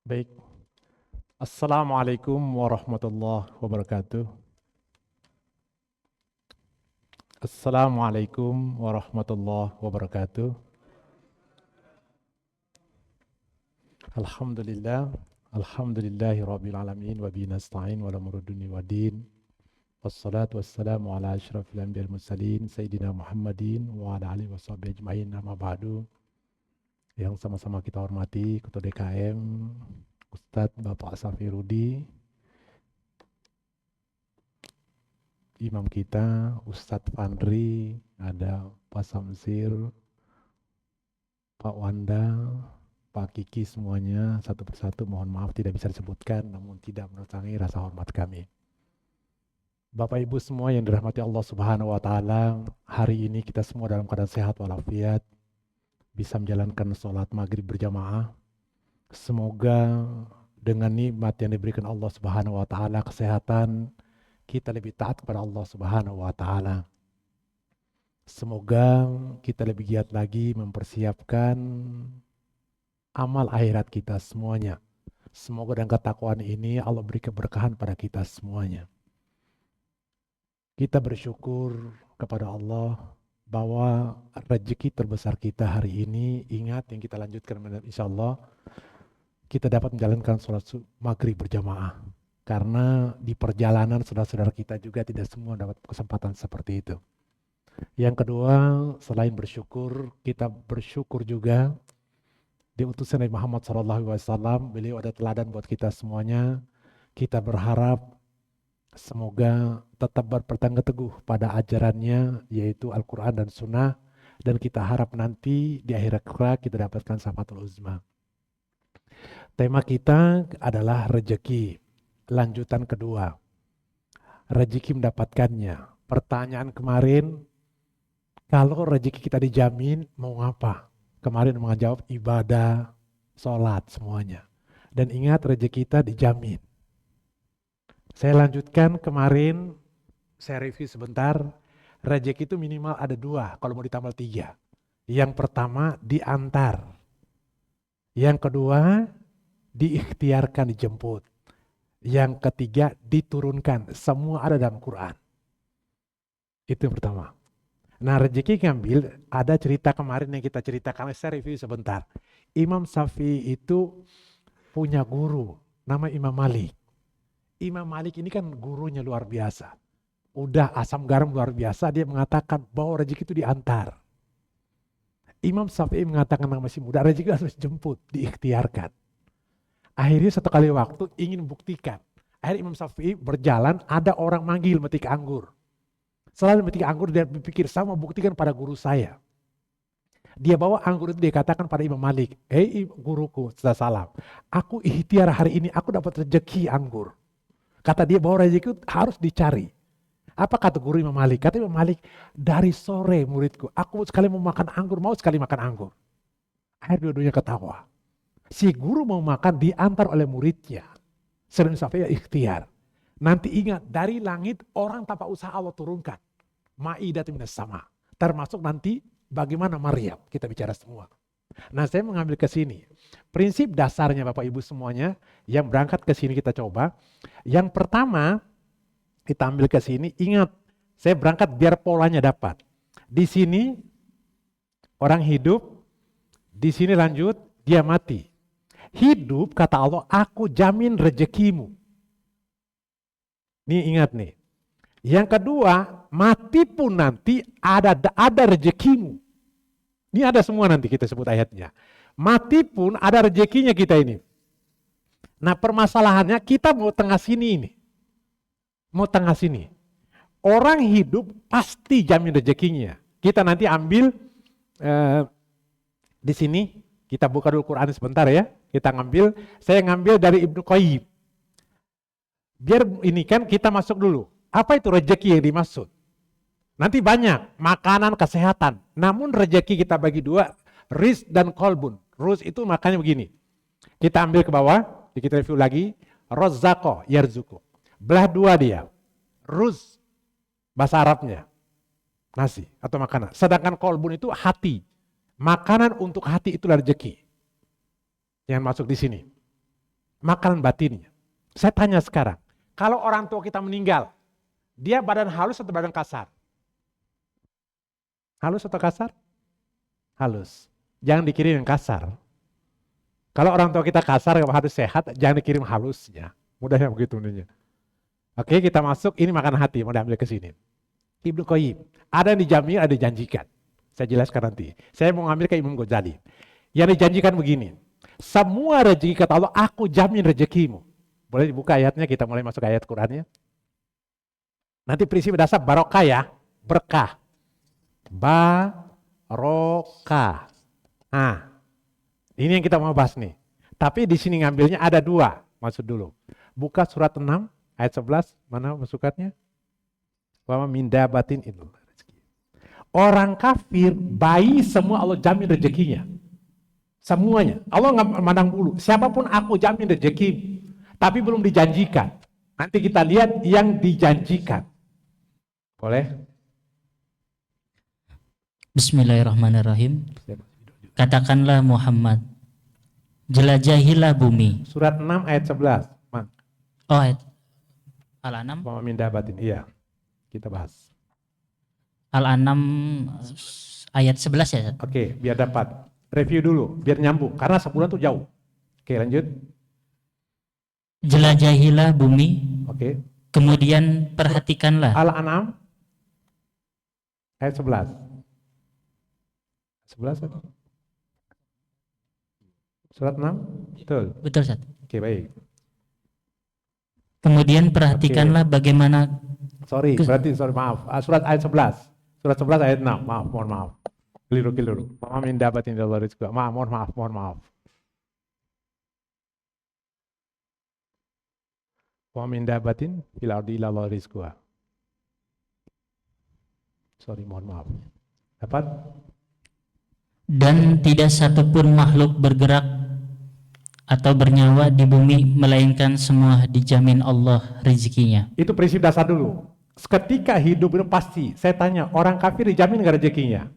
Baik. Assalamualaikum warahmatullahi wabarakatuh. Assalamualaikum warahmatullahi wabarakatuh. Alhamdulillah. Alhamdulillahi rabbil alamin wa bihi nasta'in wa la muruduni wa din. Wassalatu wassalamu ala asyrafil anbiya'il mursalin sayyidina Muhammadin wa ala alihi washabihi ajmain. Amma ba'du. Yang sama-sama kita hormati Ketua DKM Ustadz Bapak Safi Rudi, Imam kita Ustadz Fandri, ada Pak Samsir, Pak Wanda, Pak Kiki, semuanya satu persatu mohon maaf tidak bisa disebutkan, namun tidak mengurangi rasa hormat kami. Bapak Ibu semua yang dirahmati Allah Subhanahu wa taala, hari ini kita semua dalam keadaan sehat walafiat, bisa menjalankan sholat maghrib berjamaah. Semoga dengan nikmat yang diberikan Allah Subhanahu wa taala, kesehatan, kita lebih taat kepada Allah Subhanahu wa taala. Semoga kita lebih giat lagi mempersiapkan amal akhirat kita semuanya. Semoga dengan ketakwaan ini Allah beri keberkahan pada kita semuanya. Kita bersyukur kepada Allah bahwa rezeki terbesar kita hari ini, ingat yang kita lanjutkan insya Allah, kita dapat menjalankan sholat maghrib berjamaah. Karena di perjalanan saudara-saudara kita juga tidak semua dapat kesempatan seperti itu. Yang kedua, selain bersyukur, kita bersyukur juga di utusan Nabi Muhammad SAW, beliau ada teladan buat kita semuanya. Kita berharap semoga tetap berpegang teguh pada ajarannya, yaitu Al-Quran dan Sunnah. Dan kita harap nanti di akhirat kelak kita dapatkan syafaatul uzma. Tema kita adalah rezeki. Lanjutan kedua, rezeki mendapatkannya. Pertanyaan kemarin, kalau rezeki kita dijamin, mau apa? Kemarin menjawab ibadah, sholat, semuanya. Dan ingat rezeki kita dijamin. Saya lanjutkan kemarin, saya review sebentar. Rezeki itu minimal ada 2, kalau mau ditambah 3. Yang pertama diantar. Yang kedua diikhtiarkan, dijemput. Yang ketiga diturunkan. Semua ada dalam Quran. Itu yang pertama. Nah, rezeki ngambil, ada cerita kemarin yang kita ceritakan, saya review sebentar. Imam Syafi'i itu punya guru, nama Imam Malik. Imam Malik ini kan gurunya luar biasa. Udah asam garam luar biasa, dia mengatakan bahwa rezeki itu diantar. Imam Syafi'i mengatakan yang masih muda, rezeki harus dijemput, diikhtiarkan. Akhirnya satu kali waktu ingin membuktikan. Akhirnya Imam Syafi'i berjalan, ada orang manggil metik anggur. Selalu metik anggur, dia berpikir, saya mau buktikan pada guru saya. Dia bawa anggur itu, dia katakan pada Imam Malik, hei guruku, salam, aku ikhtiar hari ini, aku dapat rezeki anggur. Kata dia bahwa rezeki harus dicari. Apa kata guru Imam Malik? Kata Imam Malik, dari sore muridku, aku sekali mau makan anggur, mau sekali makan anggur. Akhirnya dua-duanya ketawa. Si guru mau makan diantar oleh muridnya. Selain Syafi'i ikhtiar. Nanti ingat, dari langit orang tanpa usaha Allah turunkan. Ma'idatun minas sama. Termasuk nanti bagaimana Maryam. Kita bicara semua. Nah, saya mengambil ke sini. Prinsip dasarnya Bapak Ibu semuanya, yang berangkat ke sini kita coba. Yang pertama, kita ambil ke sini, ingat, saya berangkat biar polanya dapat. Di sini orang hidup, di sini lanjut, dia mati. Hidup, kata Allah, aku jamin rezekimu. Nih ingat nih. Yang kedua, mati pun nanti ada rezekimu. Ini ada semua nanti kita sebut ayatnya. Mati pun ada rezekinya kita ini. Nah, permasalahannya kita mau tengah sini ini. Mau tengah sini. Orang hidup pasti jamin rezekinya. Kita nanti ambil di sini, kita buka dulu Quran sebentar ya. Kita ngambil, saya ngambil dari Ibnu Qayyim. Biar ini kan kita masuk dulu. Apa itu rezeki yang dimaksud? Nanti banyak, makanan, kesehatan. Namun rezeki kita bagi 2, rizq dan kolbun. Rizq itu makanya begini. Kita ambil ke bawah, kita review lagi. Rozzaqo, yarzuku. Belah 2 dia. Ruz, bahasa Arabnya. Nasi atau makanan. Sedangkan kolbun itu hati. Makanan untuk hati itulah rezeki. Yang masuk di sini. makanan batinnya. Saya tanya sekarang, kalau orang tua kita meninggal, dia badan halus atau badan kasar? Halus atau kasar? Halus. Jangan dikirim yang kasar. Kalau orang tua kita kasar, harus sehat, jangan dikirim halusnya. Mudahnya begitu intinya. Oke, kita masuk, ini makan hati, mau diambil ke sini. Ibnu Qayyim, ada yang dijamin, ada yang dijanjikan. Saya jelaskan nanti. Saya mau ngambil ke Imam Ghazali. Yang dijanjikan begini, semua rezeki kata Allah, aku jamin rezekimu. Boleh dibuka ayatnya, kita mulai masuk ayat Qurannya. Nanti prinsip dasar barokah ya, berkah. Barokah. Nah, ini yang kita mau bahas nih. Tapi di sini ngambilnya ada dua, maksud dulu. Buka surat 6, ayat 11, mana masukannya? Wa min dabatin illallah. Orang kafir, bayi semua Allah jamin rezekinya. Semuanya. Allah nggak mandang bulu. Siapapun aku jamin rezeki. Tapi belum dijanjikan. Nanti kita lihat yang dijanjikan. Boleh? Bismillahirrahmanirrahim. Katakanlah Muhammad, jelajahilah bumi. Surat 6 ayat 11. Oh, ayat Al-An'am. Wa min dabatin. Iya. Kita bahas. Al-An'am ayat 11 ya. Oke, biar dapat. Review dulu, biar nyambung. Karena sebulan tuh jauh. Oke, lanjut. Jelajahilah bumi. Oke. Kemudian perhatikanlah. Al-An'am ayat 11. 11 atau? Surat 6? Betul. Betul, Ustaz. Oke, baik. Kemudian perhatikanlah bagaimana. Sorry, maaf. Surat ayat 11. Surat 11 ayat 6. Maaf, mohon maaf. Keliru. Wa min dabatin illallah rizquha. Mohon maaf. Wa min dabatin fil ardi illallah rizquha. Sorry, mohon maaf. Dapat? Dan tidak satupun makhluk bergerak atau bernyawa di bumi melainkan semua dijamin Allah rezekinya. Itu prinsip dasar dulu. Ketika hidup itu pasti, saya tanya, orang kafir dijamin nggak rezekinya?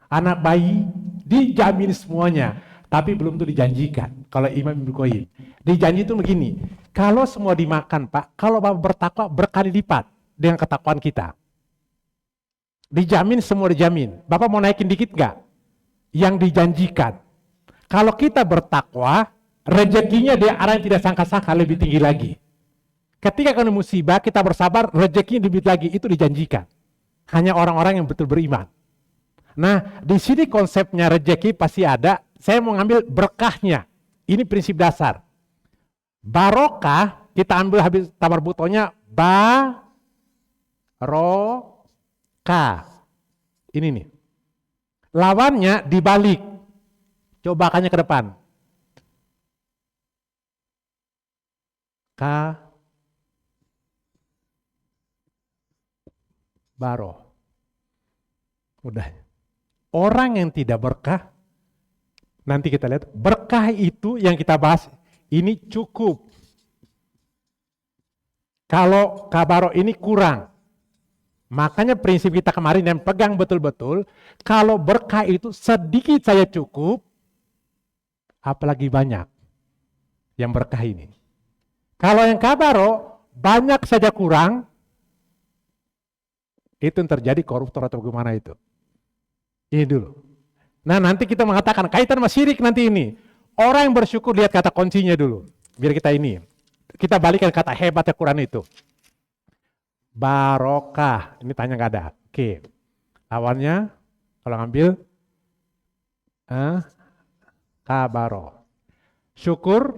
Anak bayi dijamin semuanya, tapi belum tuh dijanjikan. Kalau Imam Ibnu Qayyim, dijanji itu begini, kalau semua dimakan Pak, kalau Bapak bertakwa berkali lipat dengan ketakwaan kita. Dijamin semua dijamin. Bapak mau naikin dikit nggak? Yang dijanjikan. Kalau kita bertakwa, rezekinya dia arah yang tidak sangka-sangka lebih tinggi lagi. Ketika kena musibah, kita bersabar, rezekinya lebih lagi, itu dijanjikan. Hanya orang-orang yang betul beriman. Nah, di sini konsepnya rezeki pasti ada. Saya mau ngambil berkahnya. Ini prinsip dasar. Barokah, kita ambil habis tamar butonya, barokah. Ini nih. Lawannya dibalik. Coba kannya ke depan. Baro. Udah. Orang yang tidak berkah, nanti kita lihat, berkah itu yang kita bahas, ini cukup. Kalau kabaro ini kurang. Makanya prinsip kita kemarin yang pegang betul-betul, kalau berkah itu sedikit saya cukup, apalagi banyak yang berkah ini. Kalau yang kabaro, banyak saja kurang, itu yang terjadi koruptor atau bagaimana itu. Ini dulu. Nah nanti kita mengatakan kaitan sama syirik nanti ini. Orang yang bersyukur lihat kata kuncinya dulu. Biar kita ini. Kita balikan kata hebatnya Quran itu. Barokah. Ini tanya nggak ada. Oke. Lawannya kalau ngambil kabaro. Syukur.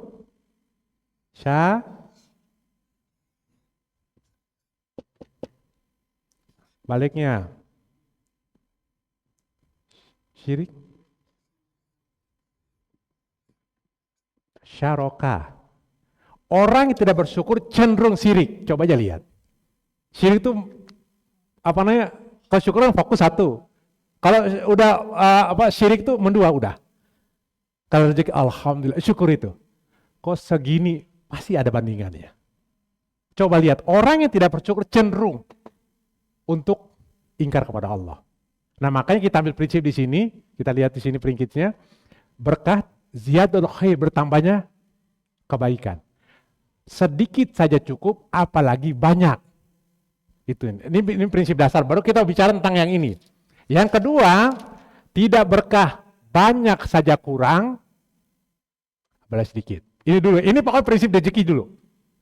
Baliknya. Syirik. Syarokah. Orang yang tidak bersyukur cenderung syirik. Coba aja lihat. Syirik itu apa namanya? Kesyukuran fokus satu. Kalau udah syirik itu mendua udah. Kalau rezeki alhamdulillah syukur itu. Kok segini pasti ada bandingannya. Coba lihat orang yang tidak bersyukur cenderung untuk ingkar kepada Allah. Nah makanya kita ambil prinsip di sini, kita lihat di sini prinsipnya, berkah ziyadul khair bertambahnya kebaikan. Sedikit saja cukup, apalagi banyak. Ini prinsip dasar. Baru kita bicara tentang yang ini. Yang kedua, tidak berkah, banyak saja kurang, apalagi sedikit. Ini dulu, ini pokoknya prinsip rezeki dulu.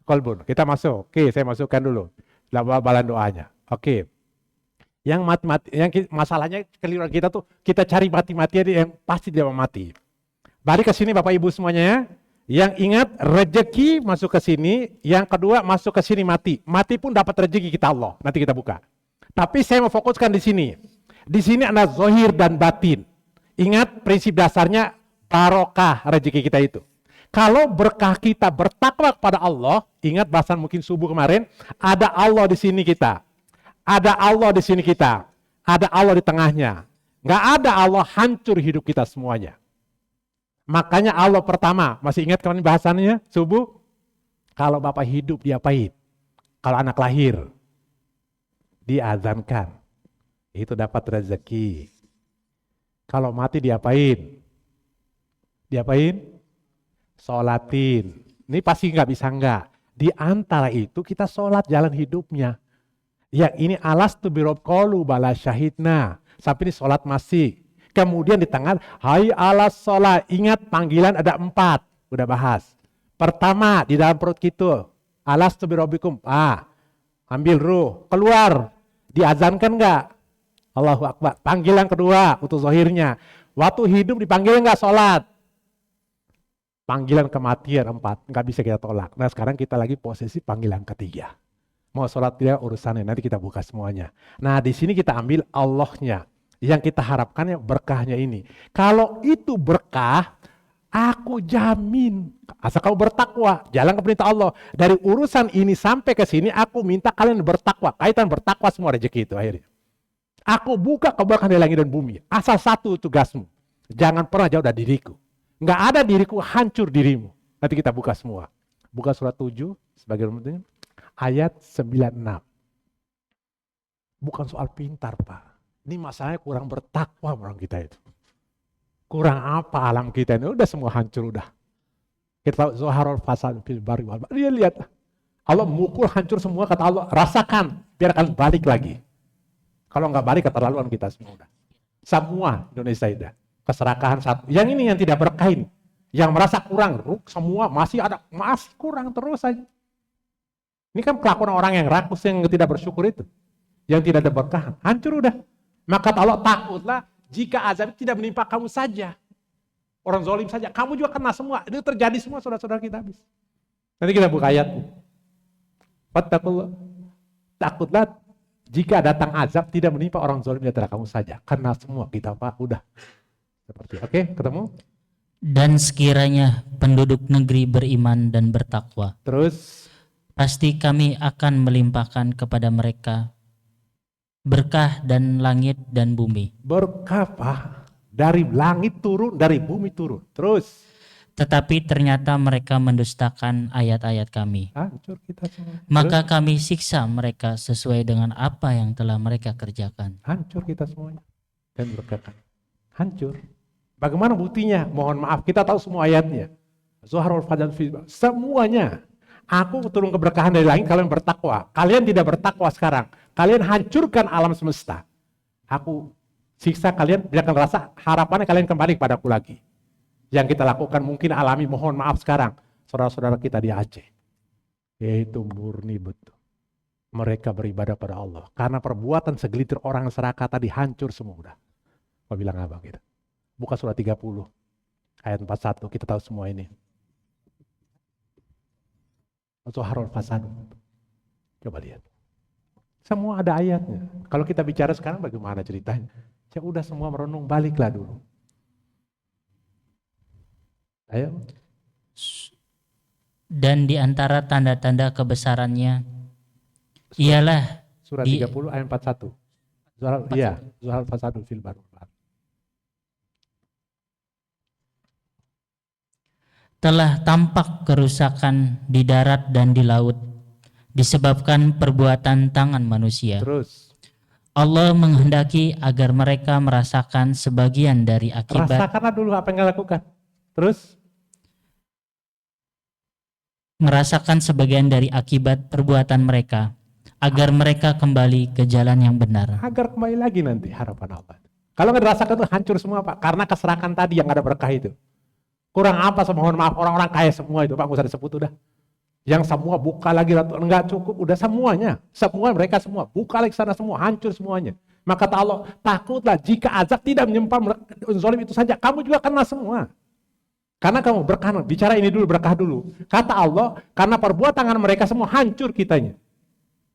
Kolbun, kita masuk. Oke, saya masukkan dulu. Balan doanya. Oke. Yang masalahnya keliruan kita tuh, kita cari mati-matian yang pasti tidak mau mati. Balik ke sini Bapak Ibu semuanya ya. Yang ingat rezeki masuk ke sini, yang kedua masuk ke sini mati. Mati pun dapat rezeki kita Allah. Nanti kita buka. Tapi saya mau fokuskan di sini. Di sini ada zahir dan batin. Ingat prinsip dasarnya barokah rezeki kita itu. Kalau berkah kita bertakwa kepada Allah, ingat bahasan mungkin subuh kemarin, ada Allah di sini kita. Ada Allah di sini kita. Ada Allah di tengahnya. Nggak ada Allah, hancur hidup kita semuanya. Makanya Allah pertama, masih ingat kemarin bahasannya subuh? Kalau Bapak hidup diapain? Kalau anak lahir, diazankan. Itu dapat rezeki. Kalau mati diapain? Diapain? Sholatin. Ini pasti nggak bisa nggak. Di antara itu kita sholat jalan hidupnya. Yang ini alastu birob qalu bala syahidna. Sampai ini sholat masih. Kemudian di tengah, hai alas sholat. Ingat panggilan ada 4. Udah bahas. Pertama di dalam perut kita. Alastu birobikum. Ambil ruh. Keluar. Diazankan nggak? Allahu Akbar. Panggilan kedua untuk zahirnya. Waktu hidup dipanggil nggak sholat? Panggilan kematian 4. Nggak bisa kita tolak. Nah sekarang kita lagi posisi panggilan ketiga. Mau sholat dia urusannya, nanti kita buka semuanya. Nah di sini kita ambil Allahnya. Yang kita harapkannya berkahnya ini. Kalau itu berkah, aku jamin. Asal kamu bertakwa, jalan ke perintah Allah. Dari urusan ini sampai ke sini, aku minta kalian bertakwa. Kaitan bertakwa semua rezeki itu akhirnya. Aku buka keberkahan di langit dan bumi. Asal satu tugasmu. Jangan pernah jauh dari diriku. Nggak ada diriku, hancur dirimu. Nanti kita buka semua. Buka surat 7, sebagai rumusnya. Ayat 96. Bukan soal pintar Pak. Ini masalahnya kurang bertakwa orang kita itu. Kurang apa alam kita ini? Udah semua hancur udah. Kita tahu Zoharul Fasad fil Barri wal Bahri. Dia lihat. Allah mukul hancur semua kata Allah. Rasakan. Biar kalian balik lagi. Kalau nggak balik keterlaluan kita semua udah. Semua Indonesia udah. Keserakahan satu. Yang ini yang tidak berkah ini. Yang merasa kurang. Semua masih ada. Masih kurang terus saja. Ini kan kelakuan orang yang rakus yang tidak bersyukur itu. Yang tidak ada berkah. Hancur udah. Maka Allah takutlah jika azab tidak menimpa kamu saja. Orang zalim saja. Kamu juga kena semua. Itu terjadi semua saudara-saudara kita habis. Nanti kita buka ayat. Takutlah jika datang azab tidak menimpa orang zalim di antara kamu saja. Kena semua kita Pak. Udah. Seperti oke, ketemu? Dan sekiranya penduduk negeri beriman dan bertakwa. Terus pasti kami akan melimpahkan kepada mereka berkah dan langit dan bumi. Berkah Pak. Dari langit turun, dari bumi turun. Terus. Tetapi ternyata mereka mendustakan ayat-ayat kami. Hancur kita semua. Maka kami siksa mereka sesuai dengan apa yang telah mereka kerjakan. Hancur kita semuanya. Dan berkah. Hancur. Bagaimana buktinya? Mohon maaf, kita tahu semua ayatnya. Zuharul Fadl semuanya. Aku turun keberkahan dari langit, kalian bertakwa. Kalian tidak bertakwa sekarang. Kalian hancurkan alam semesta. Aku siksa kalian, dia akan rasa harapannya kalian kembali kepadaku lagi. Yang kita lakukan mungkin alami, mohon maaf sekarang. Saudara-saudara kita di Aceh. Yaitu murni betul. Mereka beribadah pada Allah. Karena perbuatan segelintir orang serakah tadi hancur semua udah. Apa bilang abang kita? Buka surat 30. Ayat 41, kita tahu semua ini. Zuharul Fasad. Coba lihat. Semua ada ayatnya. Kalau kita bicara sekarang bagaimana ceritanya? Ya udah semua merenung, baliklah dulu. Ayo. Dan di antara tanda-tanda kebesarannya ialah Surat 30 ayat 41. Zuharul Fasad fil Barri. telah tampak kerusakan di darat dan di laut disebabkan perbuatan tangan manusia. Terus. Allah menghendaki agar mereka merasakan sebagian dari akibat. Rasakanlah dulu apa yang kalian lakukan. Terus. merasakan sebagian dari akibat perbuatan mereka, agar mereka kembali ke jalan yang benar. Agar kembali lagi nanti harapan Allah. Kalau nggak dirasakan itu hancur semua Pak, karena keserakan tadi yang ada berkah itu. Kurang apa mohon maaf orang-orang kaya semua itu Pak, nggak usah disebut udah. Yang semua buka lagi, enggak cukup, udah semuanya. Semua mereka semua, buka lagi sana semua, hancur semuanya. Maka kata Allah, takutlah jika azab tidak menyimpan zalim itu saja, kamu juga kena semua. Karena kamu berkah, bicara ini dulu, berkah dulu. Kata Allah, karena perbuatan tangan mereka semua hancur kitanya.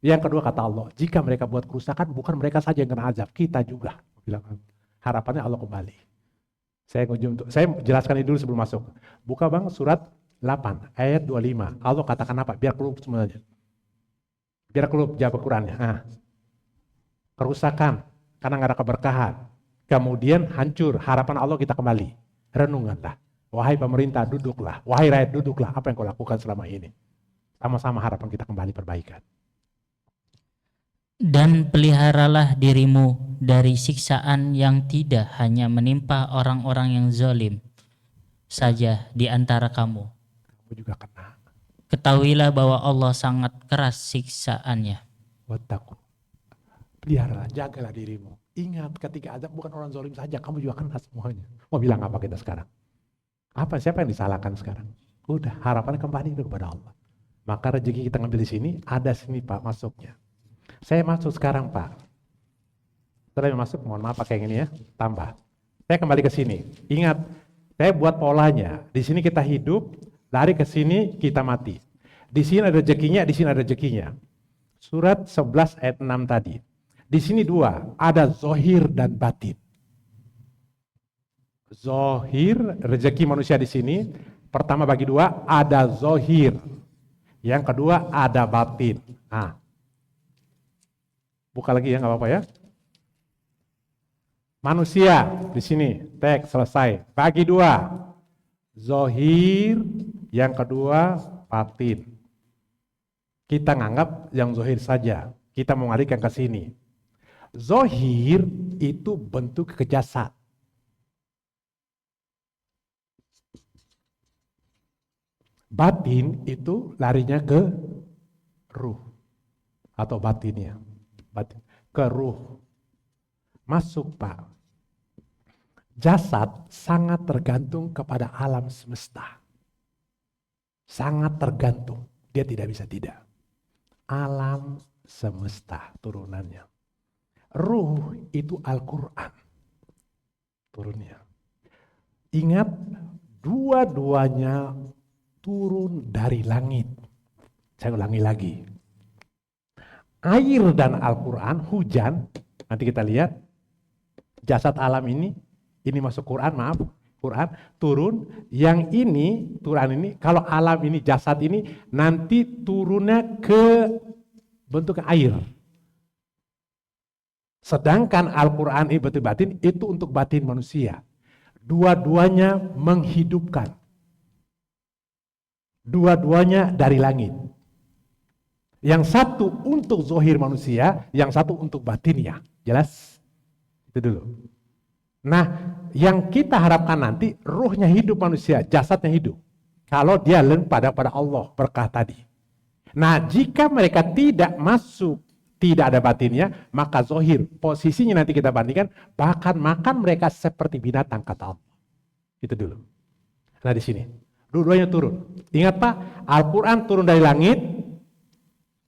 Yang kedua kata Allah, jika mereka buat kerusakan, bukan mereka saja yang kena azab, kita juga. Bilang, harapannya Allah kembali. Saya jelaskan ini dulu sebelum masuk. Buka Bang surat 8 ayat 25. Allah katakan apa? Biar kelup semuanya. Biar kelup jawab Qurannya. Nah, kerusakan karena nggak ada keberkahan. Kemudian hancur, harapan Allah kita kembali. Renunganlah. Wahai pemerintah duduklah. Wahai rakyat duduklah. Apa yang kau lakukan selama ini? Sama-sama harapan kita kembali perbaikan. Dan peliharalah dirimu dari siksaan yang tidak hanya menimpa orang-orang yang zalim saja di antara kamu. Kamu juga kena. Ketahuilah bahwa Allah sangat keras siksaannya. Wattaqu. Peliharalah, jagalah dirimu. Ingat ketika azab bukan orang zalim saja, kamu juga kena semuanya. Mau bilang apa kita sekarang? Siapa yang disalahkan sekarang? Udah, harapannya kembali kepada Allah. Maka rezeki kita ngambil di sini, ada sini Pak masuknya. Saya masuk sekarang Pak. Setelah masuk, mohon maaf pakai yang ini ya, tambah. Saya kembali ke sini. Ingat, saya buat polanya. Di sini kita hidup, lari ke sini kita mati. Di sini ada rezekinya, di sini ada rezekinya. Surat 11 ayat 6 tadi. Di sini dua, ada zohir dan batin. Zohir, rezeki manusia di sini. Pertama bagi dua, ada zohir. Yang kedua, ada batin. Nah, buka lagi ya, nggak apa-apa ya. Manusia di sini, teks selesai. Bagi dua, zohir, yang kedua batin. Kita nganggap yang zohir saja. Kita mau ngalihkan ke sini. Zohir itu bentuk ke jasad. Batin itu larinya ke ruh atau batinnya. Batin ke ruh. Masuk Pak. Jasad sangat tergantung kepada alam semesta. Sangat tergantung. Dia tidak bisa tidak. Alam semesta turunannya. Ruh itu Al-Quran. Turunnya. Ingat, dua-duanya turun dari langit. Saya ulangi lagi. Air dan Al-Quran, hujan, nanti kita lihat. Jasad alam ini masuk Quran, maaf. Quran turun, yang ini Quran ini, kalau alam ini jasad ini nanti turunnya ke bentuk air. Sedangkan Al-Quran ini betul batin itu untuk batin manusia. Dua-duanya menghidupkan. Dua-duanya dari langit. Yang satu untuk zohir manusia, yang satu untuk batinnya. Jelas? Itu dulu. Nah, yang kita harapkan nanti ruhnya hidup manusia, jasadnya hidup. Kalau dia pada Allah, berkah tadi. Nah, jika mereka tidak masuk, tidak ada batinnya, maka zohir, posisinya nanti kita bandingkan, bahkan makan mereka seperti binatang, kata Allah. Itu dulu. Nah, di sini. Dua-duanya turun. Ingat Pak, Al-Quran turun dari langit,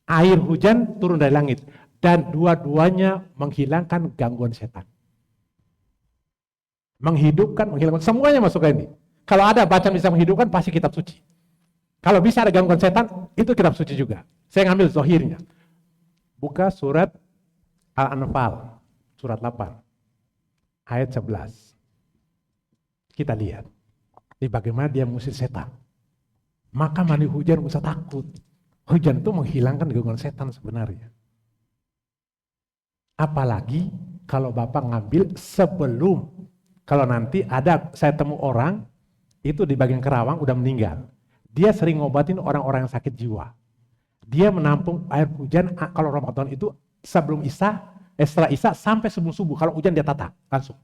air hujan turun dari langit. Dan dua-duanya menghilangkan gangguan setan. Menghidupkan, menghilangkan, semuanya masuk ke ini. Kalau ada bacaan bisa menghidupkan, pasti kitab suci. Kalau bisa ada gangguan setan, itu kitab suci juga. Saya ngambil zohirnya. Buka surat Al-Anfal, surat 8, ayat 11. Kita lihat. Ini bagaimana dia mengusir setan. Maka mandi hujan usah takut. Hujan itu menghilangkan gangguan setan sebenarnya. Apalagi kalau Bapak ngambil sebelum. Kalau nanti ada, saya temu orang, itu di bagian Kerawang udah meninggal. Dia sering ngobatin orang-orang yang sakit jiwa. Dia menampung air hujan, kalau Ramadan itu sebelum Isya, setelah Isya sampai sebelum subuh. Kalau hujan dia tata, langsung.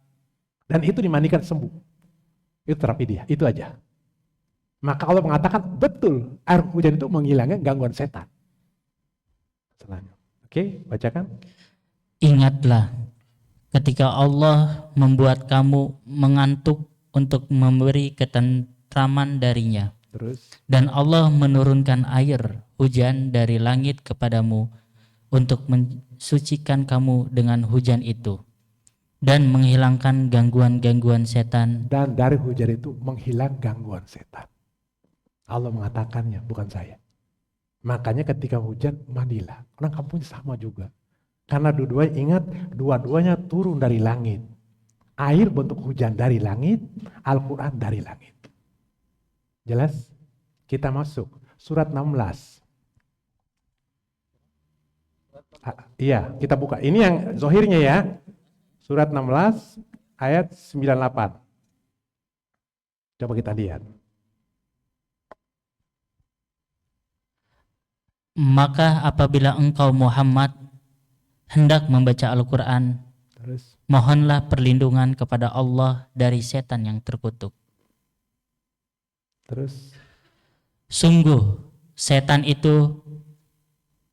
Dan itu dimandikan sembuh. Itu terapi dia, itu aja. Maka Allah mengatakan betul, air hujan itu menghilangkan gangguan setan. Oke, bacakan. Ingatlah ketika Allah membuat kamu mengantuk untuk memberi ketentraman darinya. Terus, Dan Allah menurunkan air hujan dari langit kepadamu untuk mensucikan kamu dengan hujan itu dan menghilangkan gangguan-gangguan setan. dan dari hujan itu menghilang gangguan setan. Allah mengatakannya, bukan saya. Makanya ketika hujan, mandilah. Orang kampungnya sama juga. Karena dua-duanya ingat, dua-duanya turun dari langit. Air bentuk hujan dari langit, Al-Quran dari langit. Jelas? Kita masuk. Surat 16. Iya, kita buka. Ini yang zohirnya ya. Surat 16 ayat 98. Coba kita lihat. Maka apabila engkau Muhammad hendak membaca Al-Quran, Terus, mohonlah perlindungan kepada Allah dari setan yang terkutuk. terus. Sungguh setan itu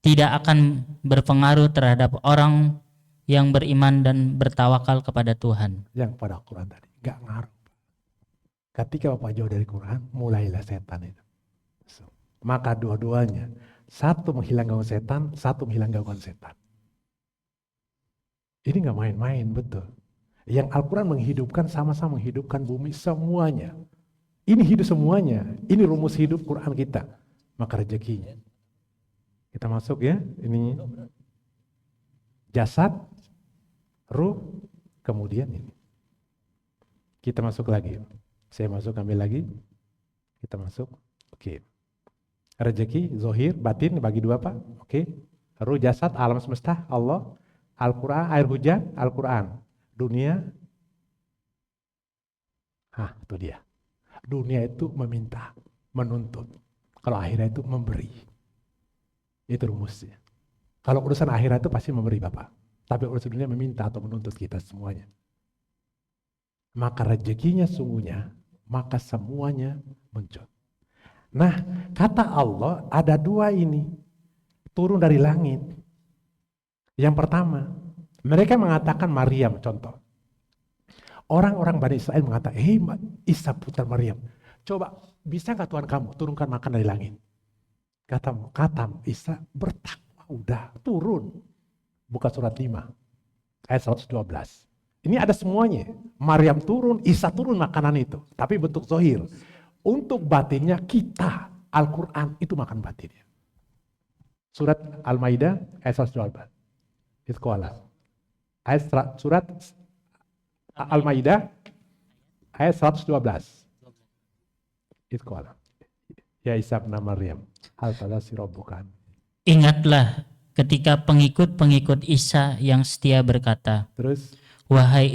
tidak akan berpengaruh terhadap orang yang beriman dan bertawakal kepada Tuhan. Yang pada Quran tadi, gak ngaruh. Ketika Bapak jauh dari Quran, mulailah setan itu. Maka dua-duanya, satu menghilangkan gangguan setan, satu menghilangkan gangguan setan. Ini gak main-main, betul. Yang Al-Quran menghidupkan, sama-sama menghidupkan bumi semuanya. Ini hidup semuanya, ini rumus hidup Quran kita. Maka rezekinya. Kita masuk ya, ini jasad, ruh, kemudian ini. Kita masuk lagi. Saya masuk, ambil lagi. Kita masuk. Oke. Rezeki, zohir, batin, bagi dua Pak. Oke. Ruh, jasad, alam semesta, Allah. Al-Quran, air hujan, Al-Quran. Dunia. Itu dia. Dunia itu meminta, menuntut. Kalau akhirat itu memberi. Itu rumusnya. Kalau urusan akhirat itu pasti memberi Bapak. Tapi urusan dunia meminta atau menuntut kita semuanya. Maka rezekinya sungguhnya, maka semuanya muncul. Nah, kata Allah ada dua ini. Turun dari langit. Yang pertama, mereka mengatakan Maryam, contoh. Orang-orang Bani Israel mengatakan, hei Isa putra Maryam, coba bisa gak Tuhan kamu turunkan makan dari langit? Kata Isa, bertakwa udah turun. Buka surat 5, ayat 112. Ini ada semuanya. Maryam turun, Isa turun makanan itu. Tapi bentuk zohir. Untuk batinnya kita, Al-Quran itu makan batinnya. Surat Al-Maidah ayat 112. Itu kuala. Surat Al-Maidah ayat 112. Itu kuala. Ya Isa bin Maryam, hal tadasi rabbukan. Ingatlah ketika pengikut-pengikut Isa yang setia berkata, Terus, wahai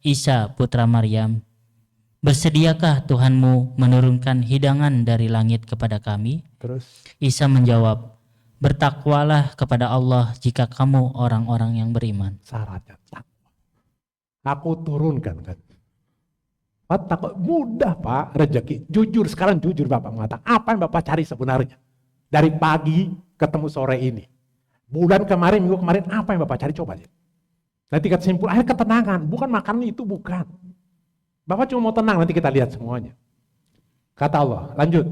Isa putra Maryam, bersediakah Tuhanmu menurunkan hidangan dari langit kepada kami? terus. Isa menjawab, bertakwalah kepada Allah jika kamu orang-orang yang beriman. Syaratnya takwa. Aku turunkan kan. Takwa mudah Pak, rezeki. Jujur, sekarang jujur Bapak mengatakan, apa yang Bapak cari sebenarnya? Dari pagi ketemu sore ini. Bulan kemarin, minggu kemarin, apa yang Bapak cari? Coba aja. Nanti kita simpul, ketenangan. Bukan makanan itu, bukan. Bapak cuma mau tenang, nanti kita lihat semuanya. Kata Allah, lanjut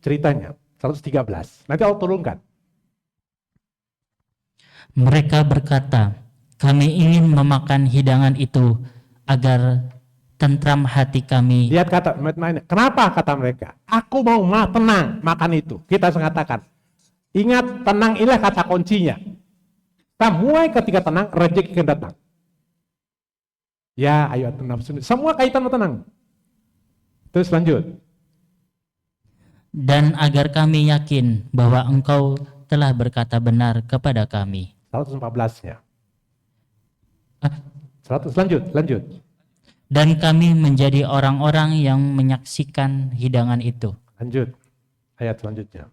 ceritanya. 113. Nanti Allah turunkan. Mereka berkata, kami ingin memakan hidangan itu agar tentram hati kami. Lihat kata, kenapa kata mereka? Aku mau tenang makan itu. Kita harus mengatakan, ingat tenang inilah kata kuncinya. Semua ketika tenang, rezeki akan datang. Ya ayo tenang. Semua kaitan mau tenang. Terus lanjut. Dan agar kami yakin bahwa engkau telah berkata benar kepada kami. 114-nya. 100, lanjut. Dan kami menjadi orang-orang yang menyaksikan hidangan itu. Lanjut. Ayat selanjutnya.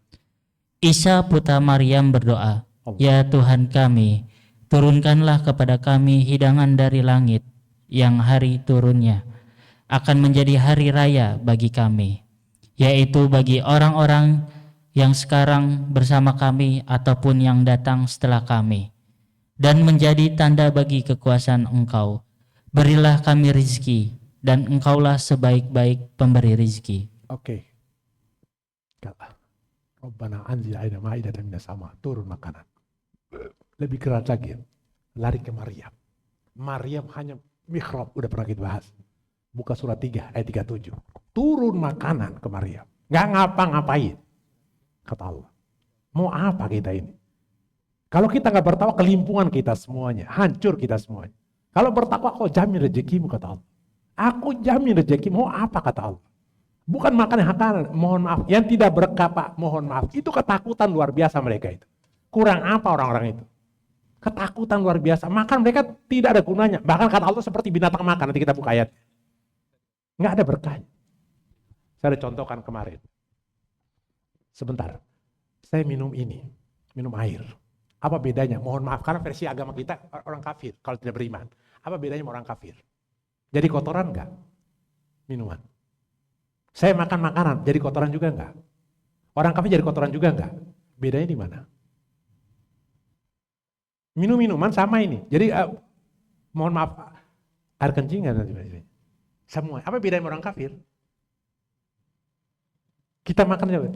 Isa putra Maryam berdoa, ya Tuhan kami, turunkanlah kepada kami hidangan dari langit yang hari turunnya akan menjadi hari raya bagi kami. yaitu bagi orang-orang yang sekarang bersama kami ataupun yang datang setelah kami, dan menjadi tanda bagi kekuasaan Engkau. Berilah kami rizki, dan Engkaulah sebaik-baik pemberi rizki. Oke. Kata, Rabbana anzil alaina ma'idatan minas sama, turun makanan. Lebih keras lagi, lari ke Maryam. Maryam hanya mihrab, udah pernah kita bahas. Buka surat 3 ayat 37. Turun makanan ke Maryam. Nggak ngapa-ngapain. Kata Allah. Mau apa kita ini? Kalau kita nggak bertakwa, kelimpungan kita semuanya. Hancur kita semuanya. Kalau bertakwa, kau jamin rezekimu, kata Allah. Aku jamin rezekimu, mau apa, kata Allah. Bukan makan makanan, mohon maaf. Yang tidak berkah, Pak, mohon maaf. Itu ketakutan luar biasa mereka itu. Kurang apa orang-orang itu? Ketakutan luar biasa. Makan mereka tidak ada gunanya. Bahkan kata Allah seperti binatang makan. Nanti kita buka ayat. Nggak ada berkahnya. Saya ada contohkan kemarin. Sebentar. Saya minum ini. Minum air. Apa bedanya? Mohon maaf. Karena versi agama kita orang kafir. Kalau tidak beriman. Apa bedanya sama orang kafir? Jadi kotoran nggak? Minuman. Saya makan makanan. Jadi kotoran juga nggak? Orang kafir jadi kotoran juga nggak? Bedanya di mana? Minum minuman sama ini. Jadi mohon maaf, air kencing nggak? Semua. Apa bedanya orang kafir? Kita makan aja.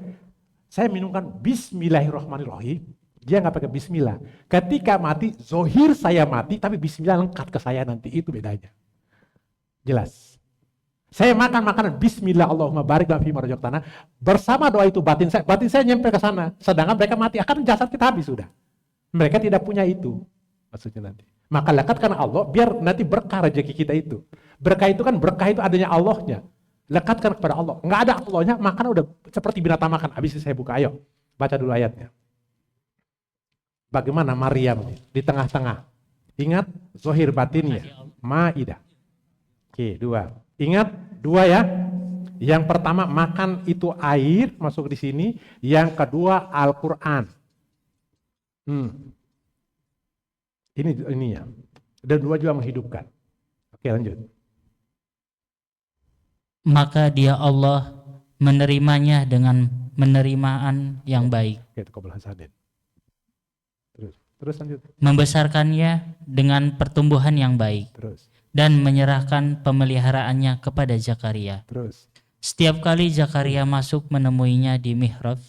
Saya minumkan Bismillahirrahmanirrahim. Dia nggak pakai Bismillah. Ketika mati, zohir saya mati, tapi Bismillah lengkap ke saya nanti. Itu bedanya. Jelas. Saya makan makanan Bismillah Allahumma barik lana fima razaqtana. Bersama doa itu batin saya nyampe ke sana. Sedangkan mereka mati, akan jasad kita habis sudah. Mereka tidak punya itu, maksudnya nanti. Maka lekatkan Allah, biar nanti berkah rezeki kita itu. Berkah itu kan, berkah itu adanya Allahnya. Lekatkan kepada Allah. Nggak ada Allahnya, makan udah seperti binatang makan. Habis itu saya buka, ayo. Baca dulu ayatnya. Bagaimana Maryam di tengah-tengah. Ingat, zohir batinnya. Ma'idah. Oke, 2. Ingat, 2 ya. Yang pertama, makan itu air, masuk di sini. Yang kedua, Al-Quran. Ini ya. Dan 2 juga menghidupkan. Oke, lanjut. Maka dia Allah menerimanya dengan penerimaan yang baik. Oke, itu Qabul Hasanin. Terus lanjut. Membesarkannya dengan pertumbuhan yang baik. Terus. Dan menyerahkan pemeliharaannya kepada Zakaria. Terus. Setiap kali Zakaria masuk menemuinya di mihrab,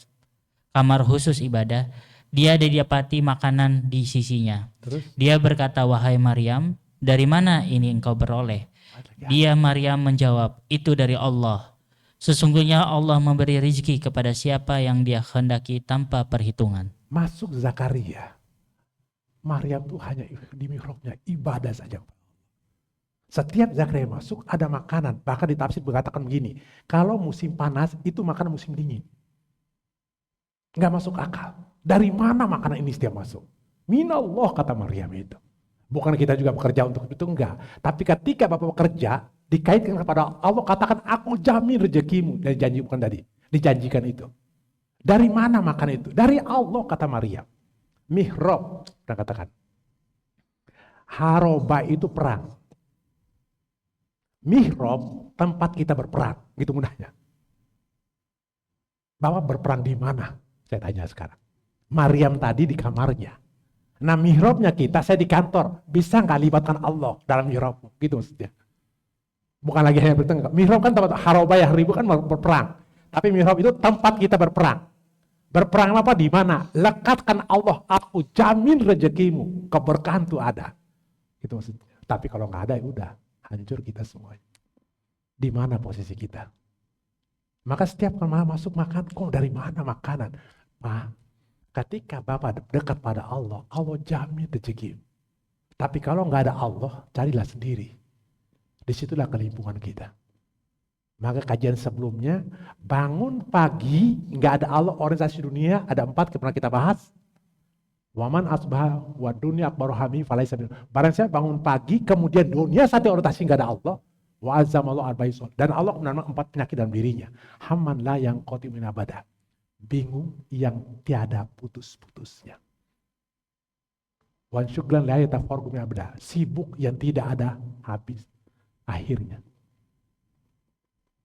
kamar khusus ibadah, dia didapati makanan di sisinya. Terus? Dia berkata, wahai Maryam, dari mana ini engkau beroleh? Dia Maryam menjawab, itu dari Allah. Sesungguhnya Allah memberi rezeki kepada siapa yang dia kehendaki tanpa perhitungan. Masuk Zakaria. Maryam tuh hanya di mihrabnya ibadah saja. Setiap Zakaria masuk ada makanan. Bahkan di tafsir mengatakan begini, kalau musim panas itu makan musim dingin. Nggak masuk akal. Dari mana makanan ini setiap masuk? Minallah, kata Maryam itu. Bukan kita juga bekerja untuk itu, enggak. Tapi ketika Bapak bekerja, dikaitkan kepada Allah, katakan aku jamin rezekimu. Dari janji, bukan tadi. Dijanjikan itu. Dari mana makan itu? Dari Allah, kata Maryam. Mihrab, kita katakan. Haroba itu perang. Mihrab, tempat kita berperang. Gitu mudahnya. Bapak berperang di mana? Saya tanya sekarang. Maryam tadi di kamarnya. Nah mihrabnya kita, saya di kantor. Bisa nggak libatkan Allah dalam mihrab? Gitu maksudnya. Bukan lagi hanya bertengkar. Mihrab kan tempat harobah ribu kan berperang. Tapi mihrab itu tempat kita berperang. Berperang apa? Di mana? Lekatkan Allah. Aku jamin rezekimu. Keberkahan itu ada. Gitu maksudnya. Tapi kalau nggak ada ya udah. Hancur kita semuanya. Di mana posisi kita? Maka setiap kali masuk makan, kok dari mana makanan? Pak, ketika Bapak dekat pada Allah, Allah jamin rezeki. Tapi kalau nggak ada Allah, carilah sendiri. Disitulah kelimpungan kita. Maka kajian sebelumnya, bangun pagi, nggak ada Allah, organisasi dunia, ada 4 pernah kita bahas. Waman asbah wa dunya akbaru hami falaisa min. Barang siapa bangun pagi, kemudian dunia satu orientasi nggak ada Allah, wa azamallahu arba'in. Dan Allah menambah 4 penyakit dalam dirinya. Hamman la yang qati min abada. Bingung yang tiada putus-putusnya. Wan syuglan la yatafarqu min abada. Sibuk yang tidak ada habis akhirnya.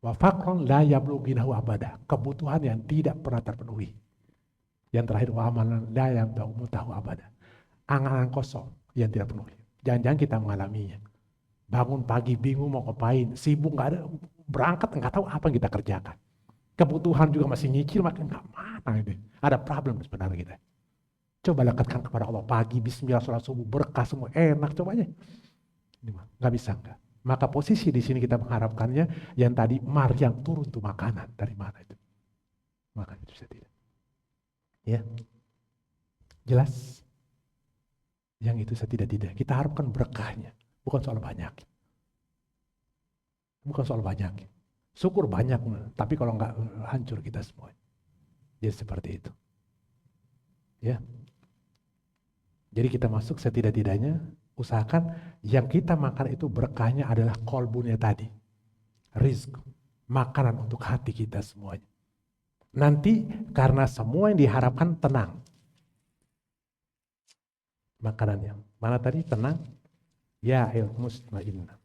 Wa faqran la yabluginahu abada. Kebutuhan yang tidak pernah terpenuhi. Yang terakhir wa amalan la yabda'umutahu abada. Angan-angan kosong yang tidak penuhi. Jangan-jangan kita mengalaminya. Bangun pagi bingung mau ngapain, sibuk nggak ada, berangkat nggak tahu apa yang kita kerjakan. Kebutuhan juga masih nyicil, makin nggak mana ini. Ada problem sebenarnya kita. Coba dekatkan kepada Allah pagi, bismillah, sholat subuh, berkah semua, enak coba aja. Ini nggak bisa nggak. Maka posisi di sini kita mengharapkannya yang tadi yang turun tuh makanan dari mana itu? Makanan itu bisa tidak. Ya, jelas. Yang itu setidak-tidak kita harapkan berkahnya, bukan soal banyak. Bukan soal banyak. Syukur banyak, tapi kalau nggak hancur kita semua. Jadi seperti itu. Ya. Jadi kita masuk setidak-tidaknya, usahakan yang kita makan itu berkahnya adalah kolbunya tadi. Rizq, makanan untuk hati kita semuanya. Nanti karena semua yang diharapkan tenang. Makanannya. Mana tadi? Tenang. Ya ilmu mutmainnah.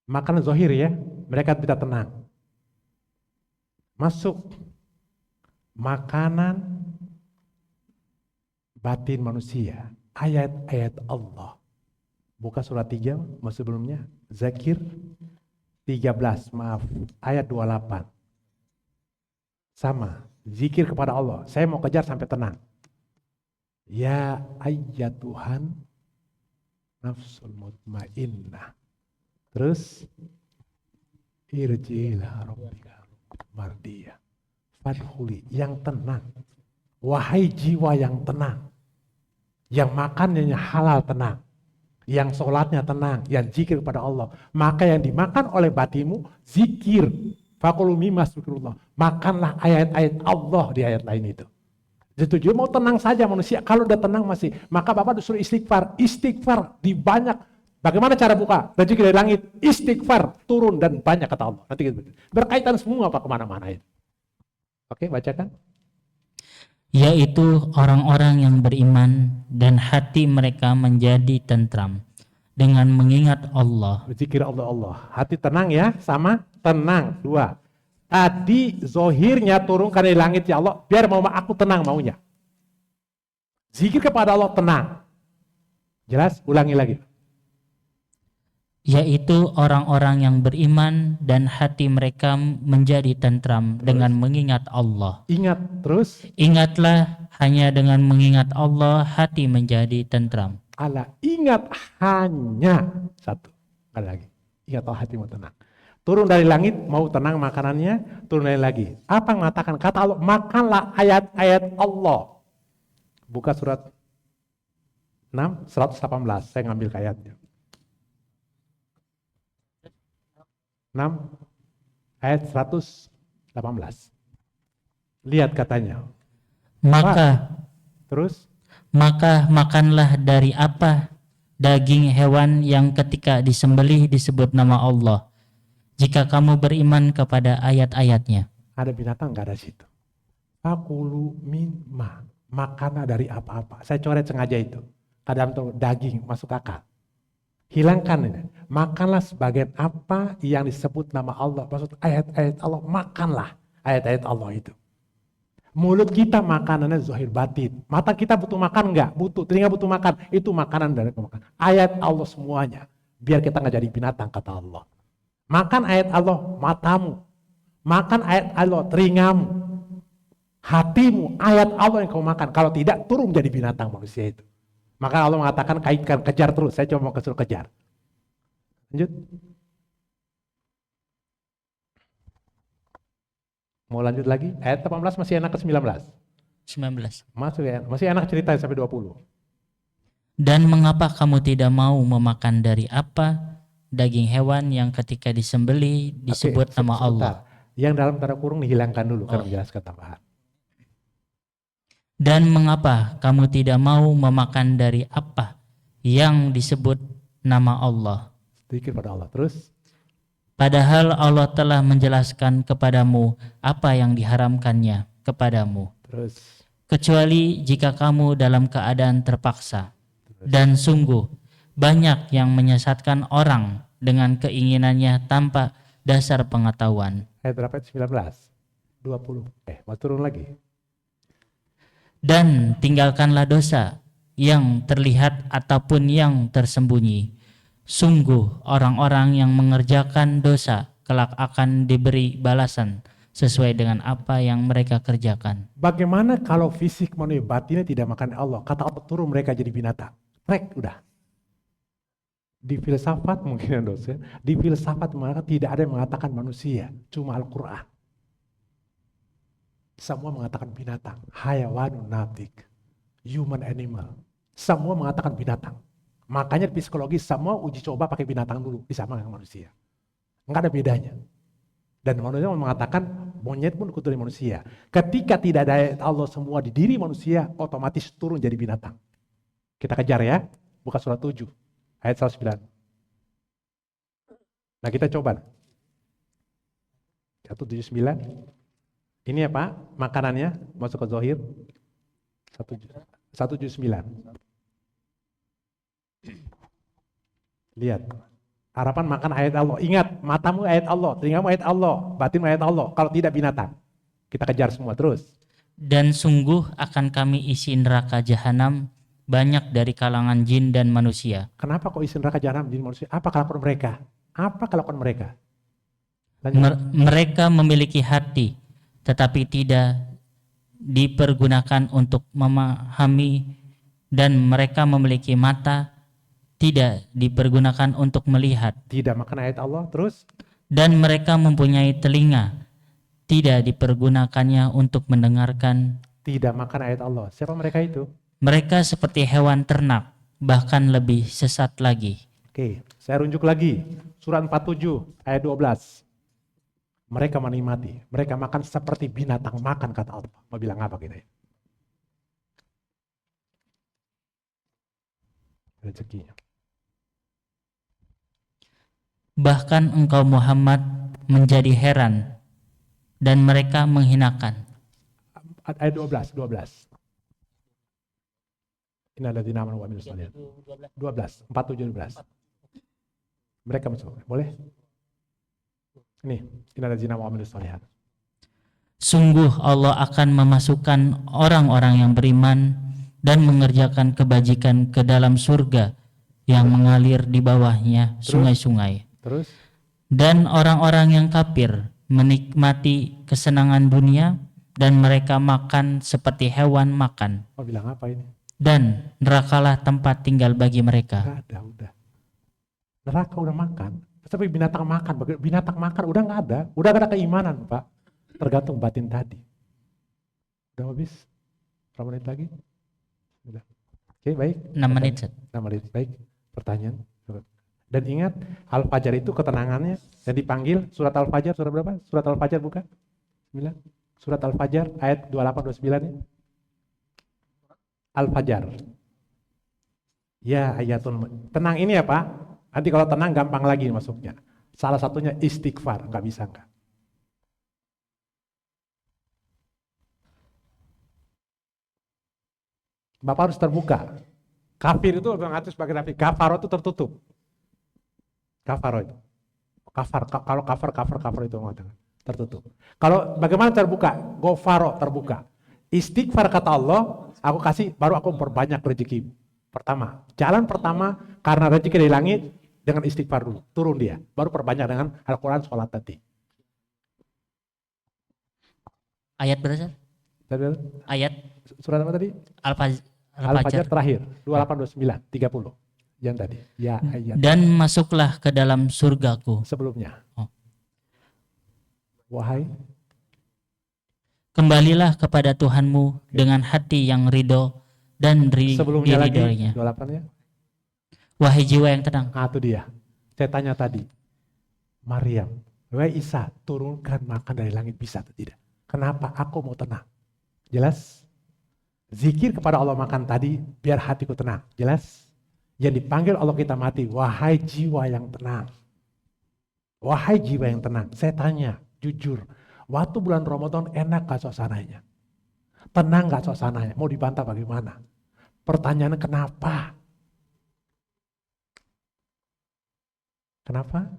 Makanan zahir ya, mereka tidak tenang. Masuk makanan batin manusia, ayat-ayat Allah. Buka surat 3 sebelumnya, Zakir 13, maaf, ayat 28. Sama, zikir kepada Allah. Saya mau kejar sampai tenang. Ya ayyatuhan nafsul mutmainnah. Terus irji'ila rabbika mardiyah. Fadkhuli, yang tenang. Wahai jiwa yang tenang. Yang makannya halal tenang. Yang sholatnya tenang, yang zikir kepada Allah. Maka yang dimakan oleh batinmu zikir. Fakulu mimma zikrullah. Makanlah ayat-ayat Allah di ayat lain itu. Setuju, mau tenang saja manusia. Kalau udah tenang masih, maka Bapak disuruh istighfar. Istighfar di banyak. Bagaimana cara buka? Rezeki dari langit, istighfar turun dan banyak kata Allah. Nanti gitu. Berkaitan semua Pak kemana-mana itu. Oke, bacakan. Yaitu orang-orang yang beriman dan hati mereka menjadi tentram dengan mengingat Allah. Zikir Allah. Hati tenang ya, sama tenang. 2. Tadi zohirnya turunkan dari langit ya Allah, biar mau aku tenang maunya. Zikir kepada Allah tenang. Jelas? Ulangi lagi. Yaitu orang-orang yang beriman dan hati mereka menjadi tentram dengan mengingat Allah. Ingat terus. Ingatlah, hanya dengan mengingat Allah hati menjadi tentram. Allah, ingat hanya satu. Kali lagi. Ingat Allah hati mau tenang. Turun dari langit mau tenang makanannya, turun dari lagi. Apa yang mengatakan? Kata Allah, makanlah ayat-ayat Allah. Buka surat 6, 118. Saya ngambil ayatnya. 6 ayat 118. Lihat katanya. Maka makanlah dari apa daging hewan yang ketika disembelih disebut nama Allah. Jika kamu beriman kepada ayat-ayatnya. Ada binatang nggak ada situ. Fakulu mimma, makanlah dari apa-apa. Saya coret sengaja itu. Kadang tuh daging masuk akal. Hilangkan ini. Makanlah sebagian apa yang disebut nama Allah. Maksud ayat-ayat Allah, makanlah ayat-ayat Allah itu. Mulut kita makanannya zahir batin. Mata kita butuh makan enggak? Butuh. Telinga butuh makan. Itu makanan dari pemakan. Ayat Allah semuanya. Biar kita nggak jadi binatang kata Allah. Makan ayat Allah matamu. Makan ayat Allah telingamu. Hatimu. Ayat Allah yang kau makan. Kalau tidak turun jadi binatang manusia itu. Maka Allah mengatakan kaitkan, kejar terus. Saya coba mau kesuruh kejar. Lanjut. Mau lanjut lagi? Ayat 18 masih enak ke 19? 19. Masih enak cerita sampai 20. Dan mengapa kamu tidak mau memakan dari apa daging hewan yang ketika disembelih disebut nama Allah? Yang dalam tanda kurung dihilangkan dulu karena menjelaskan tambahan. Dan mengapa kamu tidak mau memakan dari apa yang disebut nama Allah? Zikir pada Allah. Terus? Padahal Allah telah menjelaskan kepadamu apa yang diharamkannya kepadamu. Terus? Kecuali jika kamu dalam keadaan terpaksa. Dan sungguh banyak yang menyesatkan orang dengan keinginannya tanpa dasar pengetahuan. Ayat berapa? 19. 20. Mau turun lagi. Dan tinggalkanlah dosa yang terlihat ataupun yang tersembunyi. Sungguh orang-orang yang mengerjakan dosa kelak akan diberi balasan sesuai dengan apa yang mereka kerjakan. Bagaimana kalau fisik manusia batinnya tidak makan Allah? Kata Allah turun mereka jadi binatang. Trek udah. Di filsafat mungkin dosen, di filsafat mereka tidak ada yang mengatakan manusia, cuma Al-Quran. Semua mengatakan binatang, hayawanun natik, human animal. Semua mengatakan binatang. Makanya di psikologi semua uji coba pakai binatang dulu, disamakan dengan manusia. Enggak ada bedanya. Dan manusia mengatakan monyet pun ikut dari manusia. Ketika tidak ada ayat Allah semua di diri manusia, otomatis turun jadi binatang. Kita kejar ya, buka surat 7, ayat 109. Nah kita coba. 179. Ini apa? Makanannya masuk ke Zohir. 179. Lihat. Harapan makan ayat Allah. Ingat, matamu ayat Allah, telingamu ayat Allah, batinmu ayat Allah. Kalau tidak binatang. Kita kejar semua terus. Dan sungguh akan kami isi neraka jahanam banyak dari kalangan jin dan manusia. Kenapa kok isi neraka jahanam jin manusia? Apa kelakuan mereka? Apa kelakuan mereka? Lanjut. Mereka memiliki hati, tetapi tidak dipergunakan untuk memahami, dan mereka memiliki mata, tidak dipergunakan untuk melihat. Tidak makan ayat Allah terus. Dan mereka mempunyai telinga, tidak dipergunakannya untuk mendengarkan. Tidak makan ayat Allah. Siapa mereka itu? Mereka seperti hewan ternak, bahkan lebih sesat lagi. Oke, saya runjuk lagi. Surat 47 ayat 12. Mereka menikmati, mereka makan seperti binatang makan, kata Allah. Mau bilang apa kita ya? Rezekinya. Bahkan engkau Muhammad menjadi heran dan mereka menghinakan. Ayat 12. Ini ada di nama wa amilus shalihat. 12, 47, 12. Mereka masuk. Boleh? Ini ada di nama wa amilus shalihat. Sungguh Allah akan memasukkan orang-orang yang beriman dan mengerjakan kebajikan ke dalam surga yang mengalir di bawahnya sungai-sungai. Terus? Dan orang-orang yang kafir menikmati kesenangan dunia dan mereka makan seperti hewan makan. Mau bilang apa ini? Dan nerakalah tempat tinggal bagi mereka. Gak ada, udah. Neraka udah makan. Tapi binatang makan udah nggak ada. Udah gak ada keimanan, Pak. Tergantung batin tadi. Udah habis? Berapa menit lagi? Udah. Oke, baik. 6 menit. 6 menit, baik. Pertanyaan. Dan ingat, Al-Fajr itu ketenangannya yang dipanggil surat Al-Fajr, surat berapa? Surat Al-Fajr bukan? 9. Surat Al-Fajr ayat 28 29 ya. Al-Fajr. Ya, ayatun. Tenang ini ya, Pak. Nanti kalau tenang gampang lagi masuknya. Salah satunya istighfar, nggak bisa enggak. Bapak harus terbuka. Kafir itu mengatur sebagai kafir. Kafaro itu tertutup. Kafaro itu. Kalau kafar itu mengatakan tertutup. Kalau bagaimana terbuka? Gofaro terbuka. Istighfar kata Allah, aku kasih baru aku memperbanyak rezeki. Pertama, jalan pertama karena rezeki dari langit dengan istighfar dulu, turun dia, baru perbanyak dengan Al-Quran, sholat tadi. Ayat berapa? Ayat surat apa tadi? Al-Fajr terakhir 28 29 30. Yang tadi. Ya, ayat. Dan masuklah ke dalam surgaku. Sebelumnya. Oh. Wahai. Kembalilah kepada Tuhanmu dengan hati yang ridho dan sebelumnya lagi 28 ya. Wahai jiwa yang tenang. Itu dia. Saya tanya tadi. Maryam, wahai Isa, turunkan makan dari langit bisa atau tidak? Kenapa aku mau tenang? Jelas? Zikir kepada Allah makan tadi biar hatiku tenang. Jelas? Yang dipanggil Allah kita mati, wahai jiwa yang tenang. Wahai jiwa yang tenang. Saya tanya, jujur, waktu bulan Ramadan enak gak suasananya? Tenang gak suasananya? Mau dibantah bagaimana? Pertanyaannya kenapa? Kenapa?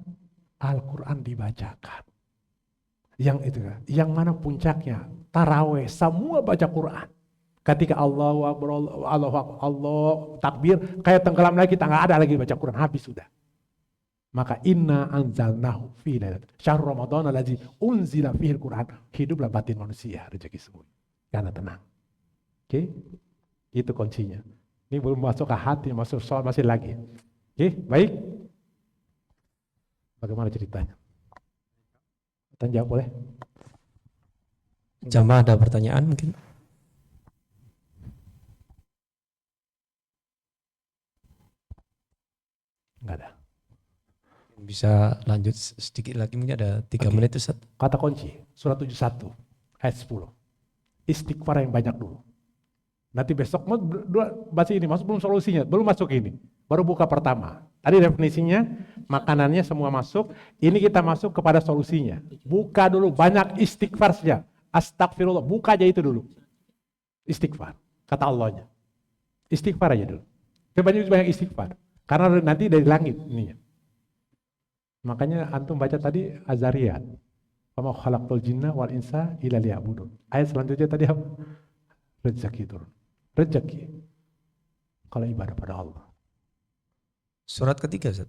Al-Quran dibacakan. Yang itu kan, yang mana puncaknya? Taraweh, semua baca Quran. Ketika Allahu Akbar, Allahu Akbar, Allah takbir, kayak tenggelam lagi, kita nggak ada lagi baca Quran, habis sudah. Maka inna anzalnahu fi lailatul syahrul ramadan allazi unzila fihi al-Quran. Hiduplah batin manusia, rezeki semua. Karena tenang. Oke? Itu kuncinya. Ini belum masuk ke hati, masuk soal masih lagi. Oke, baik. Bagaimana ceritanya? Tanya jawab boleh? Jamaah ada pertanyaan mungkin? Enggak ada. Bisa lanjut sedikit lagi, mungkin ada 3 Oke. menit Ustaz. Kata kunci, surat 71, ayat 10. Istighfar yang banyak dulu. Nanti besok, baca ini, masuk belum solusinya, belum masuk ini. Baru buka pertama. Tadi definisinya, makanannya semua masuk, ini kita masuk kepada solusinya. Buka dulu, banyak istighfar saja. Astagfirullah, buka aja itu dulu. Istighfar, kata Allahnya. Istighfar aja dulu. Banyak istighfar. Karena nanti dari langit ininya. Makanya antum baca tadi Azariyat. Wa khalaqtul jinna wal insa illa liya'budun. Ayat selanjutnya tadi apa? Rezeki turun. Rezeki. Kalau ibadah pada Allah. Surat ketiga Ustaz.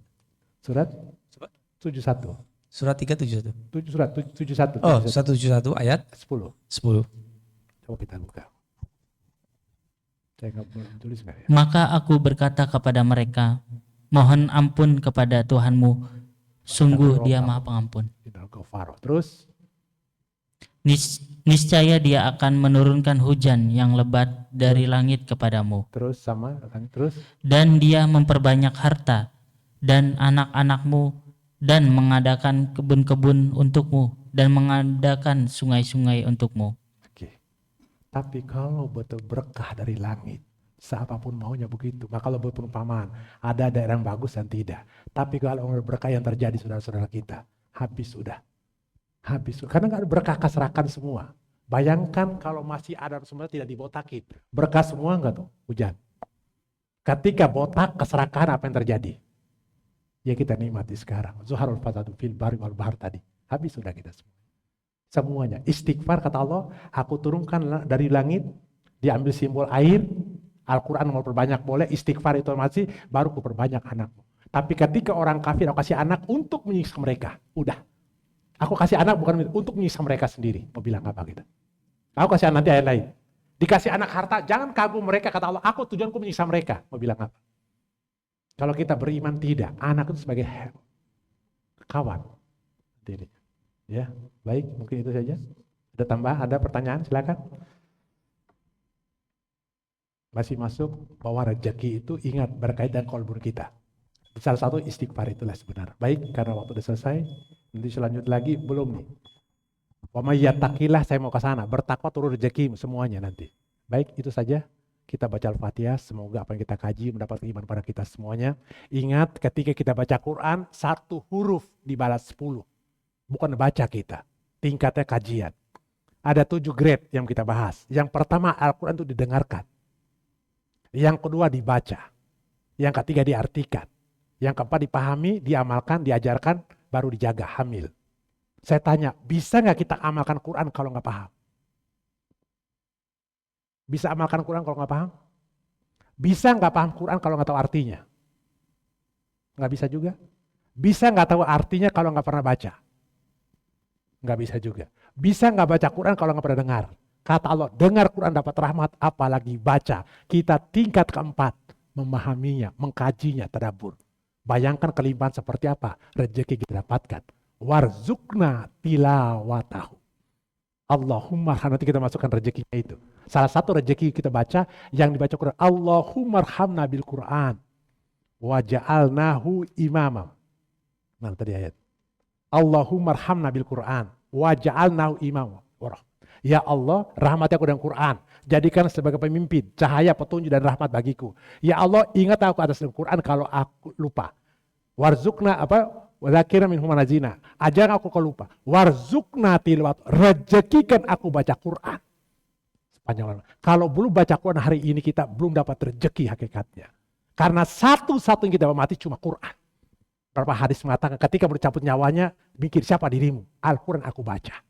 Surat Coba. 71. Surat 371. Surat 71. Oh, 171 ayat 10. 10. Coba kita buka. Saya nggak belum tulis nggak ya? Maka aku berkata kepada mereka, mohon ampun kepada Tuhanmu, sungguh Dia Maha Pengampun. Terus Niscaya Dia akan menurunkan hujan yang lebat dari langit kepadamu, terus dan Dia memperbanyak harta dan anak-anakmu, dan mengadakan kebun-kebun untukmu, dan mengadakan sungai-sungai untukmu. oke. Tapi kalau betul berkah dari langit, siapapun maunya begitu. Maka kalau berperumpamaan, ada daerah yang bagus dan tidak. Tapi kalau berkah yang terjadi saudara-saudara kita, habis sudah. Habis. Karena nggak ada berkah keserakan semua. Bayangkan kalau masih ada semua tidak dibotakin. Berkah semua enggak tuh hujan. Ketika botak keserakan apa yang terjadi? Ya kita nikmati sekarang. Zuharul fasadu fil barri wal bahr tadi. Habis sudah kita semua. Semuanya. Istighfar kata Allah, aku turunkan dari langit, diambil simbol air, Al-Quran mau perbanyak boleh, istighfar itu masih, baru ku perbanyak anakmu. Tapi ketika orang kafir, aku kasih anak untuk menyiksa mereka. Udah. Aku kasih anak bukan untuk menyiksa mereka sendiri. Mau bilang apa kita? Aku kasih anak nanti ayat lain. Dikasih anak harta, jangan kagum mereka, kata Allah, aku tujuanku menyiksa mereka. Mau bilang apa? Kalau kita beriman tidak, anak itu sebagai kawan. Ya, baik, mungkin itu saja. Ada tambah, ada pertanyaan, silakan. Masih masuk bahwa rezeki itu ingat berkaitan kolbur kita. Salah satu istighfar itulah sebenarnya. Baik, karena waktu sudah selesai, nanti selanjut lagi belum nih. Wa may yattaqillah, saya mau ke sana. Bertakwa turun rezeki semuanya nanti. Baik, itu saja. Kita baca Al-Fatihah, semoga apa yang kita kaji mendapat iman pada kita semuanya. Ingat ketika kita baca Quran, satu huruf dibalas 10. Bukan baca kita, tingkatnya kajian. Ada 7 grade yang kita bahas. Yang pertama Al-Quran itu didengarkan. Yang kedua dibaca. Yang ketiga diartikan. Yang keempat dipahami, diamalkan, diajarkan, baru dijaga, hamil. Saya tanya, bisa nggak kita amalkan Quran kalau nggak paham? Bisa amalkan Quran kalau nggak paham? Bisa nggak paham Quran kalau nggak tahu artinya? Nggak bisa juga. Bisa nggak tahu artinya kalau nggak pernah baca? Nggak bisa juga. Bisa nggak baca Quran kalau nggak pernah dengar? Kata Allah, dengar Quran dapat rahmat, apalagi baca. Kita tingkat keempat, memahaminya, mengkajinya, tadabbur. Bayangkan kelimpahan seperti apa rezeki kita dapatkan. Warzukna tilawatahu. Allahumma, nanti kita masukkan rezekinya itu. Salah satu rezeki kita baca yang dibaca Quran. Allahumma arhamna bil Quran. Waja'alnahu imamam. Mana tadi ayat? Allahumma arhamna bil Quran. Waja'alnahu imamam. Ya Allah, rahmati aku dengan Quran. Jadikan sebagai pemimpin, cahaya, petunjuk dan rahmat bagiku. Ya Allah, ingat aku atas Quran kalau aku lupa. Warzukna apa? Wadzakirna minhum manazina. Ajar aku kalau lupa. Warzukna tilawat. Rezekikan aku baca Quran. Sepanjang malam. Kalau belum baca Quran hari ini kita belum dapat rezeki hakikatnya. Karena satu-satu yang kita mati cuma Quran. Berapa hadis mengatakan ketika bercabut nyawanya, mikir siapa dirimu? Al-Quran aku baca.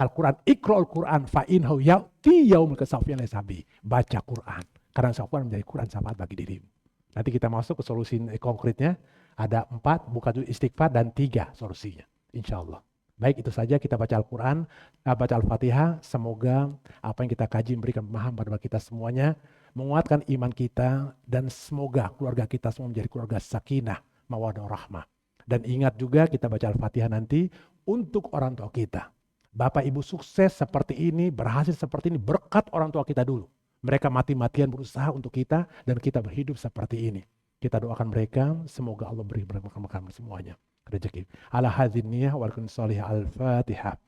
Al-Quran, iqra'ul Quran fa'inhu ya'ti yaumil kasafiyan lesabi. Baca Quran. Karena Al-Quran menjadi Quran syafaat bagi dirimu. Nanti kita masuk ke solusi konkretnya. Ada 4, buka istighfar, dan 3 solusinya. Insya Allah. Baik, itu saja kita baca Al-Quran, baca Al-Fatihah. Semoga apa yang kita kaji memberikan pemahaman pada kita semuanya. Menguatkan iman kita. Dan semoga keluarga kita semua menjadi keluarga sakinah, mawaddah, rahmah. Dan ingat juga kita baca Al-Fatihah nanti untuk orang tua kita. Bapak ibu sukses seperti ini, berhasil seperti ini, berkat orang tua kita dulu. Mereka mati-matian berusaha untuk kita dan kita berhidup seperti ini. Kita doakan mereka, semoga Allah beri berkat semuanya. Rezeki. Ala hadzin niyah wal kun salih al-Fatihah.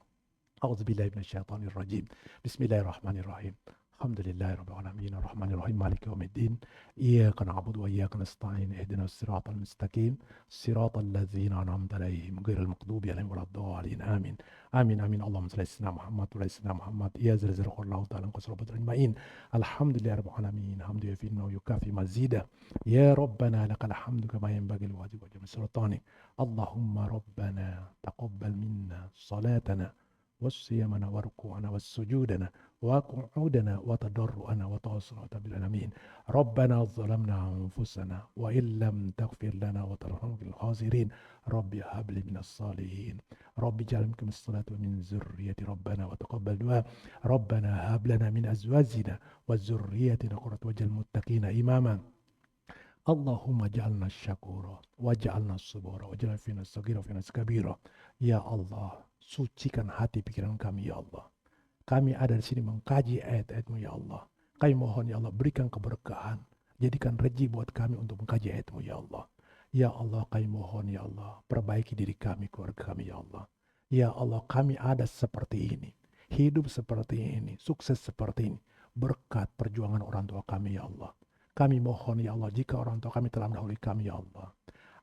A'udzubillahi minasyaitonir rajim. Bismillahirrahmanirrahim. Alhamdulillahirabbil alamin arrahmanirrahim maliki yaumiddin iyyaka na'budu wa iyyaka nasta'in ihdinas siratal mustaqim siratal ladzina an'amta 'alaihim ghairil maghdubi 'alaihim waladdallin amin amin amin Allahumma shalli 'ala sayyidina Muhammad wa 'ala sayyidina Muhammad ya zalzal qullahu ta'ala qasrabatul ma'in alhamdulillahirabbil alamin hamdu yafinna yukafi mazida ya rabbana lakal hamdu kama yanbaghi li wajhi wajhi sultanik Allahumma rabbana taqabbal minna salatana والصيامنا وركوعنا والسجودنا وقعودنا وتضرعنا وتوسلنا بالعالمين ربنا ظلمنا أنفسنا وإن لم تغفر لنا وترحمنا في الخاسرين ربي هب لي من الصالحين ربي اجعل منكم الصلاة ومن ذرية ربنا وتقبل دعاء ربنا هب لنا من أزواجنا وذريتنا قرة وجه المتقين إماما اللهم اجعلنا الشكورا واجعلنا الصبورا واجعلنا فينا الصغير وفينا الكبير يا الله sucikan hati pikiran kami ya Allah. Kami ada di sini mengkaji ayat-ayat-Mu ya Allah. Kami mohon ya Allah berikan keberkahan. Jadikan rezeki buat kami untuk mengkaji ayat-Mu ya Allah. Ya Allah kami mohon ya Allah. Perbaiki diri kami, keluarga kami ya Allah. Ya Allah kami ada seperti ini. Hidup seperti ini. Sukses seperti ini. Berkat perjuangan orang tua kami ya Allah. Kami mohon ya Allah jika orang tua kami telah mendahului kami ya Allah.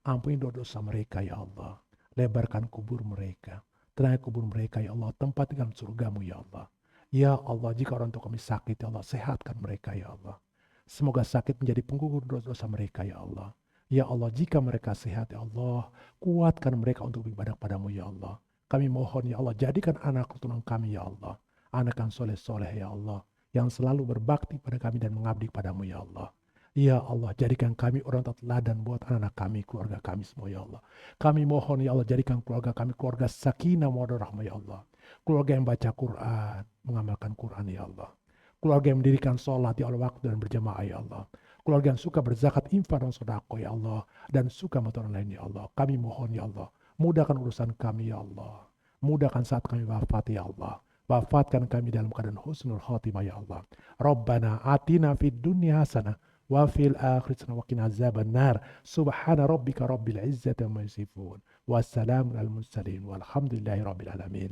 Ampuni dosa mereka ya Allah. Lebarkan kubur mereka. Tenang kubur mereka ya Allah, tempat tinggal surgamu ya Allah. Ya Allah, jika orang tua kami sakit ya Allah, sehatkan mereka ya Allah. Semoga sakit menjadi penggugur dosa mereka ya Allah. Ya Allah, jika mereka sehat ya Allah, kuatkan mereka untuk beribadah padamu ya Allah. Kami mohon ya Allah, jadikan anak keturunan kami ya Allah. Anak yang soleh-soleh ya Allah, yang selalu berbakti pada kami dan mengabdi padamu ya Allah. Ya Allah, jadikan kami orang teladan buat anak-anak kami, keluarga kami semua ya Allah. Kami mohon ya Allah, jadikan keluarga kami keluarga sakinah mawaddah rahmah ya Allah. Keluarga yang baca Quran, mengamalkan Quran ya Allah. Keluarga yang mendirikan sholat di awal waktu dan berjamaah ya Allah. Keluarga yang suka berzakat, infak dan sedekah ya Allah. Dan suka membantu orang lain ya Allah. Kami mohon ya Allah, mudahkan urusan kami ya Allah. Mudahkan saat kami wafat ya Allah. Wafatkan kami dalam keadaan husnul khatimah ya Allah. Rabbana atina fid dunya hasanah wa fil akhirati wa qina azabannar subhana rabbika rabbil izzati amma yasifun wassalamun alal mursalin walhamdulillahi rabbil alamin.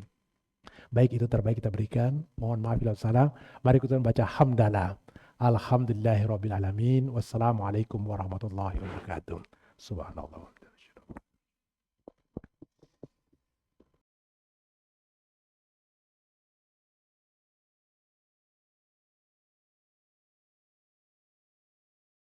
Baik, itu terbaik kita berikan. Mohon maaf bila salah. Mari kita baca hamdalah. Alhamdulillahi rabbil alamin. Wassalamualaikum warahmatullahi wabarakatuh. Subhanallah.